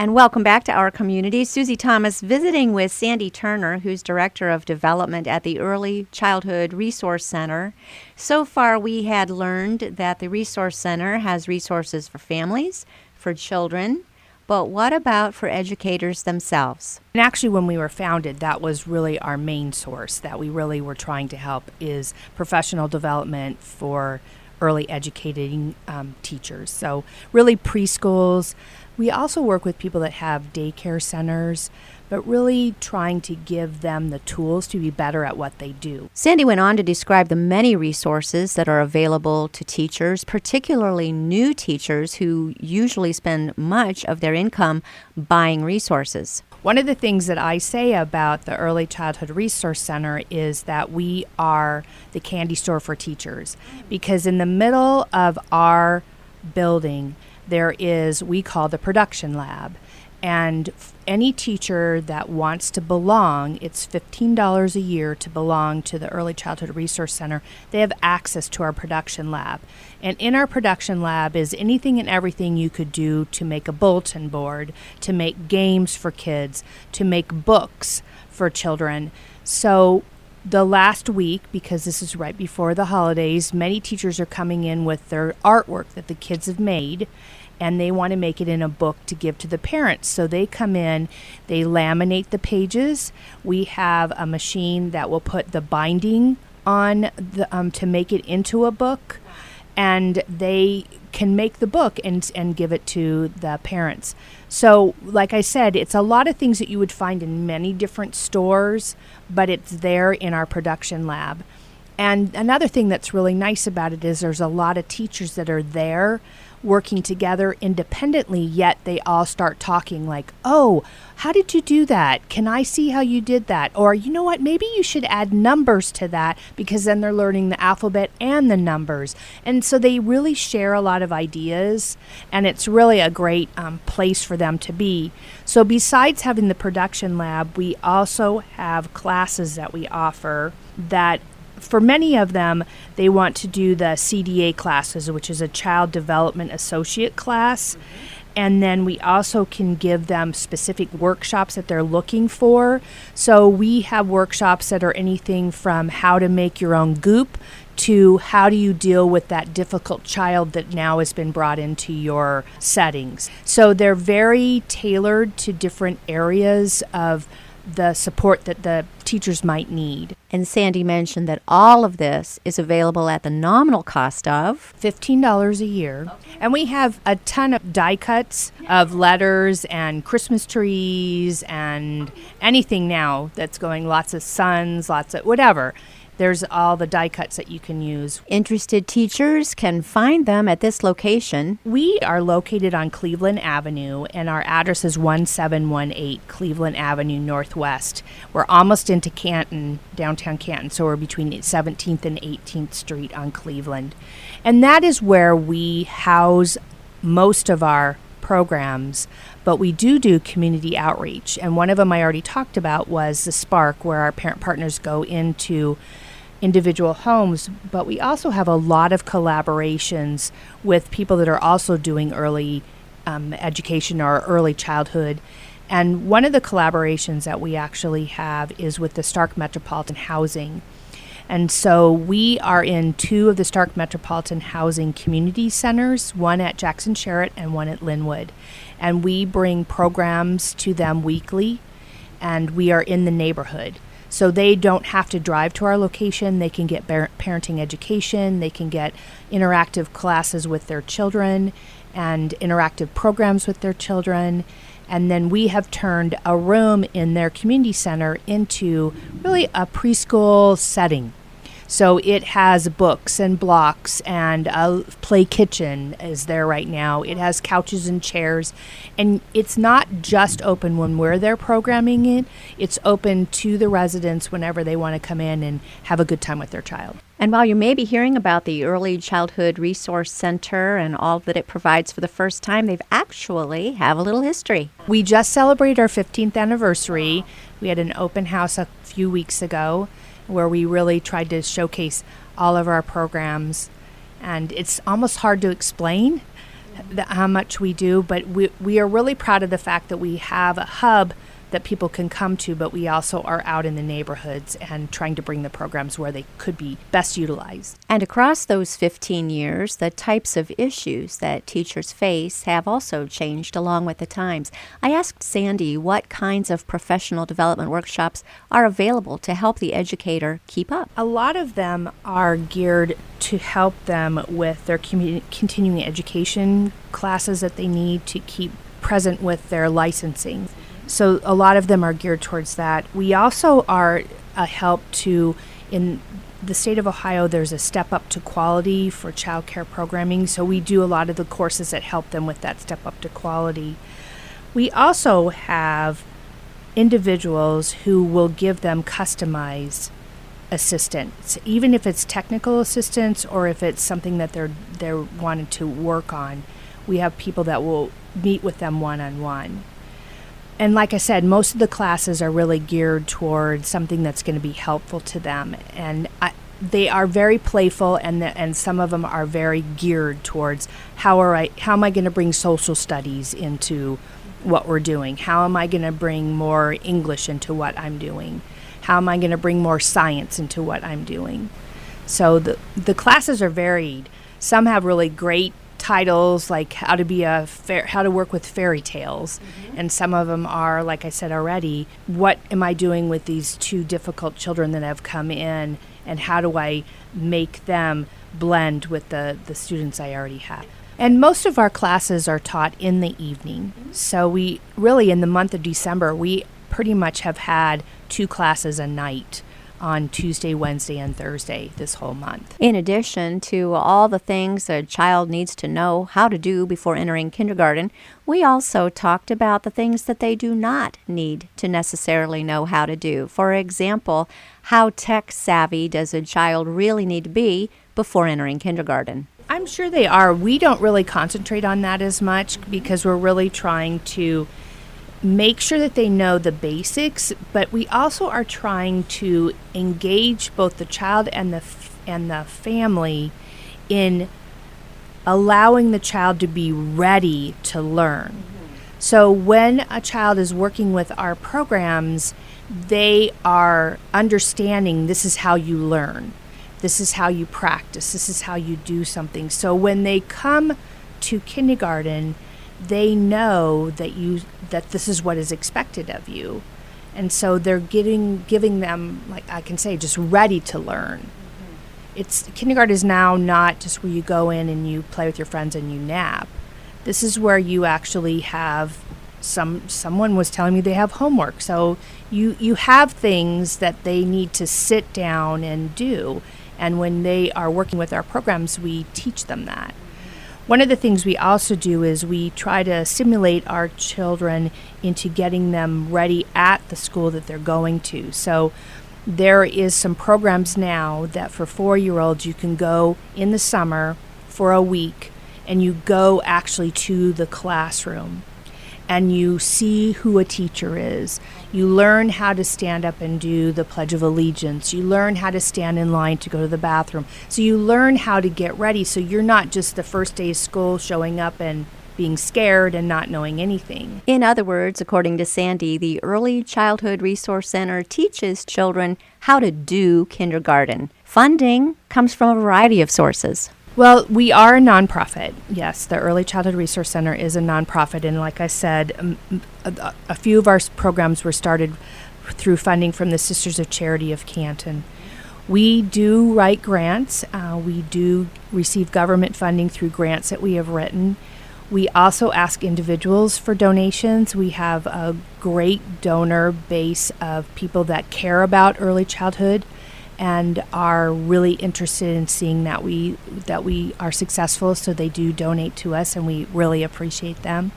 And welcome back to our community. Susie Thomas visiting with Sandy Turner, who's Director of Development at the Early Childhood Resource Center. So far, we had learned that the Resource Center has resources for families, for children, but what about for educators themselves? And actually, when we were founded, that was really our main source that we really were trying to help is professional development for early educating teachers. So really preschools. We also work with people that have daycare centers, but really trying to give them the tools to be better at what they do. Sandy went on to describe the many resources that are available to teachers, particularly new teachers who usually spend much of their income buying resources. One of the things that I say about the Early Childhood Resource Center is that we are the candy store for teachers, because in the middle of our building, there is, we call the production lab. And any teacher that wants to belong, it's $15 a year to belong to the Early Childhood Resource Center. They have access to our production lab. And in our production lab is anything and everything you could do to make a bulletin board, to make games for kids, to make books for children. So the last week, because this is right before the holidays, many teachers are coming in with their artwork that the kids have made, and they want to make it in a book to give to the parents. So they come in, they laminate the pages. We have a machine that will put the binding on the to make it into a book, and they can make the book and give it to the parents. So like I said, it's a lot of things that you would find in many different stores, but it's there in our production lab. And another thing that's really nice about it is there's a lot of teachers that are there working together independently, yet they all start talking like, oh, how did you do that? Can I see how you did that? Or, you know what, maybe you should add numbers to that, because then they're learning the alphabet and the numbers. And so they really share a lot of ideas, and it's really a great place for them to be. So besides having the production lab, we also have classes that we offer that for many of them, they want to do the CDA classes, which is a Child Development Associate class. And then we also can give them specific workshops that they're looking for. So we have workshops that are anything from how to make your own goop to how do you deal with that difficult child that now has been brought into your settings. So they're very tailored to different areas of the support that the teachers might need. And Sandy mentioned that all of this is available at the nominal cost of $15 a year. Okay. And we have a ton of die cuts of letters and Christmas trees and anything now that's going, lots of suns, lots of whatever. There's all the die cuts that you can use. Interested teachers can find them at this location. We are located on Cleveland Avenue, and our address is 1718 Cleveland Avenue Northwest. We're almost into Canton, downtown Canton, so we're between 17th and 18th Street on Cleveland. And that is where we house most of our programs, but we do community outreach. And one of them I already talked about was the Spark, where our parent partners go into individual homes, but we also have a lot of collaborations with people that are also doing early education or early childhood. And one of the collaborations that we actually have is with the Stark Metropolitan Housing. And so we are in 2 of the Stark Metropolitan Housing community centers, one at Jackson Sherritt and one at Linwood. And we bring programs to them weekly, and we are in the neighborhood. So they don't have to drive to our location. They can get parenting education. They can get interactive classes with their children and interactive programs with their children. And then we have turned a room in their community center into really a preschool setting. So it has books and blocks, and a play kitchen is there right now. It has couches and chairs, and it's not just open when we're there programming it. It's open to the residents whenever they want to come in and have a good time with their child. And while you may be hearing about the Early Childhood Resource Center and all that it provides for the first time, they've actually have a little history. We just celebrated our 15th anniversary. We had an open house a few weeks ago where we really tried to showcase all of our programs. And it's almost hard to explain how much we do, but we are really proud of the fact that we have a hub that people can come to, but we also are out in the neighborhoods and trying to bring the programs where they could be best utilized. And across those 15 years, the types of issues that teachers face have also changed along with the times. I asked Sandy what kinds of professional development workshops are available to help the educator keep up. A lot of them are geared to help them with their continuing education classes that they need to keep present with their licensing. So a lot of them are geared towards that. We also are a help to, in the state of Ohio, there's a step up to quality for child care programming. So we do a lot of the courses that help them with that step up to quality. We also have individuals who will give them customized assistance, even if it's technical assistance or if it's something that they're wanting to work on. We have people that will meet with them one-on-one. And like I said, most of the classes are really geared towards something that's going to be helpful to them. And they are very playful, and some of them are very geared towards how am I going to bring social studies into what we're doing? How am I going to bring more English into what I'm doing? How am I going to bring more science into what I'm doing? So the classes are varied. Some have really great titles like how to work with fairy tales, and some of them are, like I said already, what am I doing with these two difficult children that have come in, and how do I make them blend with the students I already have. And most of our classes are taught in the evening. So we really, in the month of December, we pretty much have had 2 classes a night on Tuesday, Wednesday, and Thursday this whole month. In addition to all the things a child needs to know how to do before entering kindergarten, we also talked about the things that they do not need to necessarily know how to do. For example, how tech savvy does a child really need to be before entering kindergarten? I'm sure they are. We don't really concentrate on that as much because we're really trying to make sure that they know the basics, but we also are trying to engage both the child and the family in allowing the child to be ready to learn. So when a child is working with our programs, they are understanding this is how you learn. This is how you practice. This is how you do something. So when they come to kindergarten, they know that this is what is expected of you. And so they're giving them, like I can say, just ready to learn. Kindergarten is now not just where you go in and you play with your friends and you nap. This is where you actually have someone was telling me they have homework. So you have things that they need to sit down and do. And when they are working with our programs, we teach them that. One of the things we also do is we try to stimulate our children into getting them ready at the school that they're going to. So there is some programs now that for 4-year-olds you can go in the summer for a week and you go actually to the classroom and you see who a teacher is. You learn how to stand up and do the Pledge of Allegiance. You learn how to stand in line to go to the bathroom. So you learn how to get ready so you're not just the first day of school showing up and being scared and not knowing anything. In other words, according to Sandy, the Early Childhood Resource Center teaches children how to do kindergarten. Funding comes from a variety of sources. Well, we are a nonprofit. Yes, the Early Childhood Resource Center is a nonprofit. And like I said, a few of our programs were started through funding from the Sisters of Charity of Canton. We do write grants. We do receive government funding through grants that we have written. We also ask individuals for donations. We have a great donor base of people that care about early childhood and are really interested in seeing that we are successful, so they do donate to us, and we really appreciate them.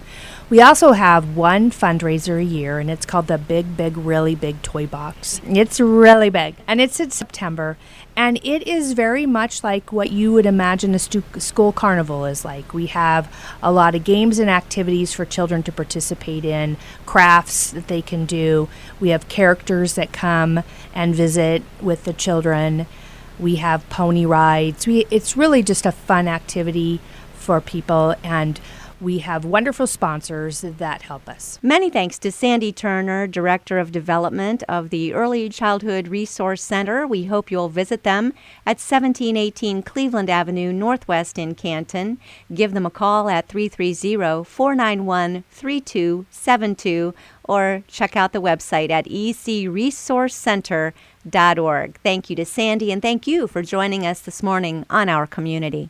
We also have one fundraiser a year, and it's called the Big, Big, Really Big Toy Box. It's really big, and it's in September, and it is very much like what you would imagine a school carnival is like. We have a lot of games and activities for children to participate in, crafts that they can do. We have characters that come and visit with the children. We have pony rides. It's really just a fun activity for people, and we have wonderful sponsors that help us. Many thanks to Sandy Turner, Director of Development of the Early Childhood Resource Center. We hope you'll visit them at 1718 Cleveland Avenue Northwest in Canton. Give them a call at 330-491-3272 or check out the website at ecresourcecenter.org. Thank you to Sandy, and thank you for joining us this morning on Our Community.